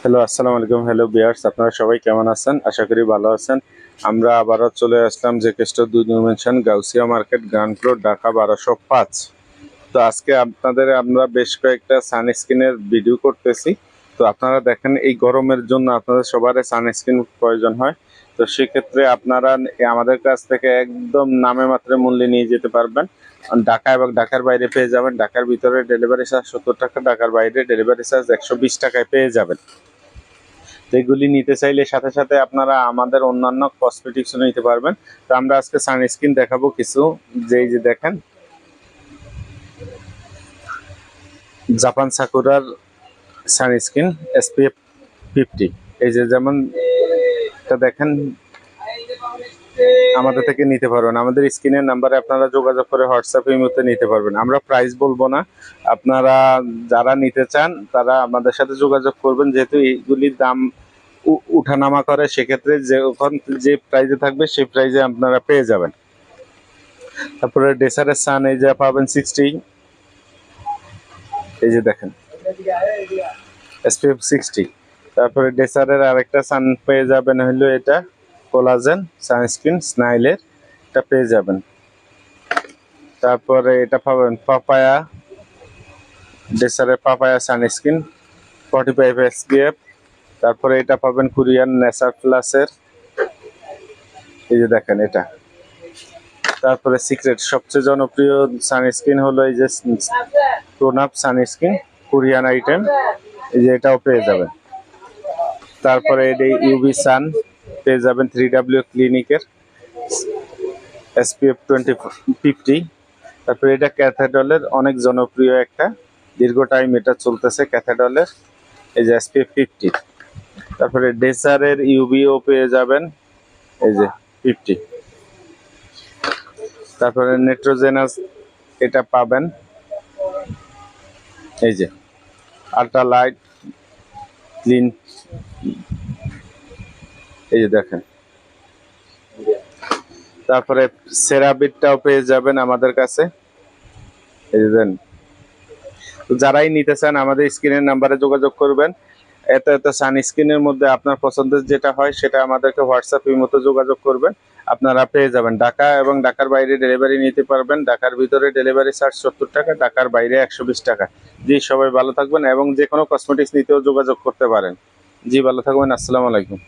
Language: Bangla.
হ্যালো, আসসালামু আলাইকুম। হ্যালো ভিউয়ার্স, আপনারা সবাই কেমন আছেন? আশা করি ভালো আছেন। আমরা আবারও চলে আসলাম জেকে স্টোর 2 নং mention Gausia market, ground floor, Dhaka 1205। তো আজকে আপনাদের আমরা বেশ কয়েকটা সানস্ক্রিনের ভিডিও করতেছি। তো আপনারা দেখেন, এই গরমের জন্য আপনাদের সবার সানস্ক্রিন প্রয়োজন হয়। তো সেক্ষেত্রে আপনারা আমাদের কাছ থেকে একদম নামে মাত্রে মূল্যে নিয়ে যেতে পারবেন। ঢাকা এবং ঢাকার বাইরে পেয়ে যাবেন। ঢাকার ভিতরে ডেলিভারি চার্জ 70 টাকা, ঢাকার বাইরে ডেলিভারি চার্জ 120 টাকায় পেয়ে যাবেন। এগুলি নিতে চাইলে সাথে সাথে আপনারা আমাদের অন্যান্য কসমেটিক্সও নিতে পারবেন। তো আমরা আজকে সানস্ক্রিন দেখাবো কিছু, যেই যে দেখেন জাপান সাকুরার সানস্ক্রিন SPF 50। এই যে যেমন এটা দেখেন, আমাদের থেকে নিতে পারবেন। আমাদের স্ক্রিনের নাম্বারে আপনারা যোগাযোগ করে হোয়াটসঅ্যাপ ইমোতে নিতে পারবেন। আমরা প্রাইস বলবো না, আপনারা যারা নিতে চান তারা আমাদের সাথে যোগাযোগ করবেন। যেহেতু এইগুলির দাম উঠানামা করে, সেক্ষেত্রে যখন যে প্রাইজে থাকবে সেই প্রাইজে আপনারা পেয়ে যাবেন। তারপরে ডেসারের সান এই যে পাবেন 60। এই যে দেখেন SPF 60। তারপরে ডেসারের আরেকটা সান পেয়ে যাবেন, হলো এটা কোলাজেন সানস্ক্রিন স্নাইলের, এটা পেয়ে যাবেন। তারপরে এটা পাবেন পাপায়া, ডেসারের পাপায়া সানস্ক্রিন 45 SPF। তারপরে এটা পাবেন কোরিয়ান নেচার প্লাসের, এই যে দেখেন এটা। তারপরে সিক্রেট সবচেয়ে জনপ্রিয় সানস্ক্রিন হলো এই যে tone up sunscreen, Korean item, এই যে এটাও পেয়ে যাবেন। তারপরে এই ইউভি সান পেয়ে যাবেন 3W ক্লিনিকের SPF 50। তারপরে এটা ক্যাথাডলের অনেক জনপ্রিয় একটা, দীর্ঘ টাইম এটা চলতেছে ক্যাথাডলের, এই যে SPF 50। তারপরে ডেসারের ইউভিও পেয়ে যাবেন, এই যে 50। তারপরে নেট্রোজেনাস এটা পাবেন, এই যে আল্ট্রা লাইট ক্লিন, এই যে দেখেন। তারপরে সেরাবিটটাও পেয়ে যাবেন আমাদের কাছে, এই যে দেন। যারাই নিতে চান আমাদের স্ক্রিনের নাম্বারে যোগাযোগ করবেন। এত সানস্ক্রিনের মধ্যে আপনার পছন্দের যেটা হয় সেটা আমাদেরকে হোয়াটসঅ্যাপ মতো যোগাযোগ করবেন, আপনারা পেয়ে যাবেন। ঢাকা এবং ঢাকার বাইরে ডেলিভারি নিতে পারবেন। ঢাকার ভিতরে ডেলিভারি চার্জ 70 টাকা, ঢাকার বাইরে 120 টাকা। জি, সবাই ভালো থাকবেন এবং যে কোনো কসমেটিক্স নিতেও যোগাযোগ করতে পারেন। জি, ভালো থাকবেন। আসসালামু আলাইকুম।